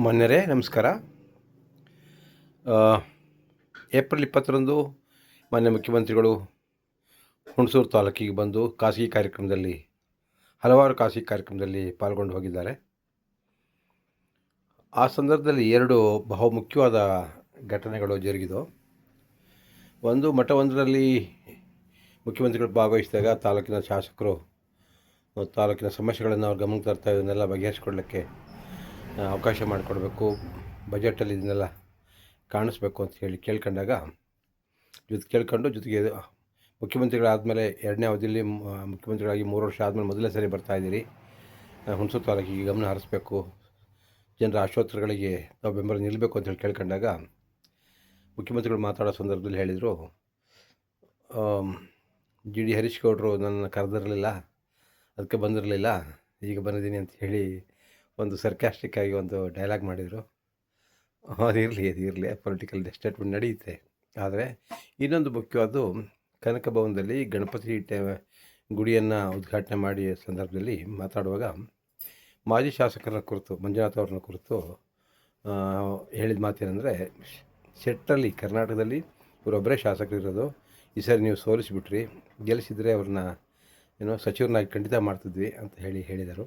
ಮಾನ್ಯರೇ ನಮಸ್ಕಾರ. ಏಪ್ರಿಲ್ 20ರಂದು ಮಾನ್ಯ ಮುಖ್ಯಮಂತ್ರಿಗಳು ಹುಣಸೂರು ತಾಲೂಕಿಗೆ ಬಂದು ಹಲವಾರು ಖಾಸಗಿ ಕಾರ್ಯಕ್ರಮದಲ್ಲಿ ಪಾಲ್ಗೊಂಡು ಹೋಗಿದ್ದಾರೆ. ಆ ಸಂದರ್ಭದಲ್ಲಿ 2 ಬಹುಮುಖ್ಯವಾದ ಘಟನೆಗಳು ಜರುಗಿದವು. ಒಂದು, ಮಠವೊಂದರಲ್ಲಿ ಮುಖ್ಯಮಂತ್ರಿಗಳು ಭಾಗವಹಿಸಿದಾಗ ತಾಲೂಕಿನ ಶಾಸಕರು ತಾಲೂಕಿನ ಸಮಸ್ಯೆಗಳನ್ನು ಅವ್ರ ಗಮನಕ್ಕೆ ತರ್ತಾ ಇದನ್ನೆಲ್ಲ ಬಗೆಹರಿಸ್ಕೊಡ್ಲಿಕ್ಕೆ ಅವಕಾಶ ಮಾಡಿಕೊಡ್ಬೇಕು, ಬಜೆಟಲ್ಲಿ ಇದನ್ನೆಲ್ಲ ಕಾಣಿಸ್ಬೇಕು ಅಂತ ಹೇಳಿ ಕೇಳ್ಕೊಂಡಾಗ ಜೊತೆಗೆ ಮುಖ್ಯಮಂತ್ರಿಗಳಾದಮೇಲೆ 2ನೇ ಅವಧಿಯಲ್ಲಿ ಮುಖ್ಯಮಂತ್ರಿಗಳಾಗಿ 3 ವರ್ಷ ಆದಮೇಲೆ ಮೊದಲನೇ ಸರಿ ಬರ್ತಾಯಿದ್ದೀರಿ, ಹುಣಸೂರು ತಾಲೂಕಿಗೆ ಗಮನ ಹರಿಸ್ಬೇಕು, ಜನರ ಆಶೋತ್ತರಗಳಿಗೆ ನಾವು ಬೆಂಬಲ ನಿಲ್ಲಬೇಕು ಅಂತೇಳಿ ಕೇಳ್ಕೊಂಡಾಗ ಮುಖ್ಯಮಂತ್ರಿಗಳು ಮಾತಾಡೋ ಸಂದರ್ಭದಲ್ಲಿ ಹೇಳಿದರು, GD ಹರೀಶ್ ಗೌಡರು ನನ್ನ ಕರೆದಿರಲಿಲ್ಲ, ಅದಕ್ಕೆ ಬಂದಿರಲಿಲ್ಲ, ಈಗ ಬಂದಿದ್ದೀನಿ ಅಂತ ಹೇಳಿ ಒಂದು ಸರ್ಕಾಸ್ಟಿಕ್ಕಾಗಿ ಒಂದು ಡೈಲಾಗ್ ಮಾಡಿದರು. ಅದಿರಲಿ ಪೊಲಿಟಿಕಲ್ ಸ್ಟೇಟ್ಮೆಂಟ್ ನಡೆಯುತ್ತೆ. ಆದರೆ ಇನ್ನೊಂದು ಮುಖ್ಯವಾದ್ದು, ಕನಕ ಭವನದಲ್ಲಿ ಗಣಪತಿ ಗುಡಿಯನ್ನು ಉದ್ಘಾಟನೆ ಮಾಡಿ ಸಂದರ್ಭದಲ್ಲಿ ಮಾತಾಡುವಾಗ ಮಾಜಿ ಶಾಸಕರ ಕುರಿತು, ಮಂಜುನಾಥ್ ಅವ್ರನ್ನ ಕುರಿತು ಹೇಳಿದ ಮಾತೇನೆಂದರೆ, ಸೆಟ್ಟಲ್ಲಿ ಕರ್ನಾಟಕದಲ್ಲಿ ಇವರೊಬ್ಬರೇ ಶಾಸಕರು ಇರೋದು, ಈ ಸರಿ ನೀವು ಸೋಲಿಸಿಬಿಟ್ರಿ, ಗೆಲ್ಲಿಸಿದರೆ ಅವ್ರನ್ನ ಸಚಿವರನ್ನಾಗಿ ಖಂಡಿತ ಮಾಡ್ತಿದ್ವಿ ಅಂತ ಹೇಳಿದರು.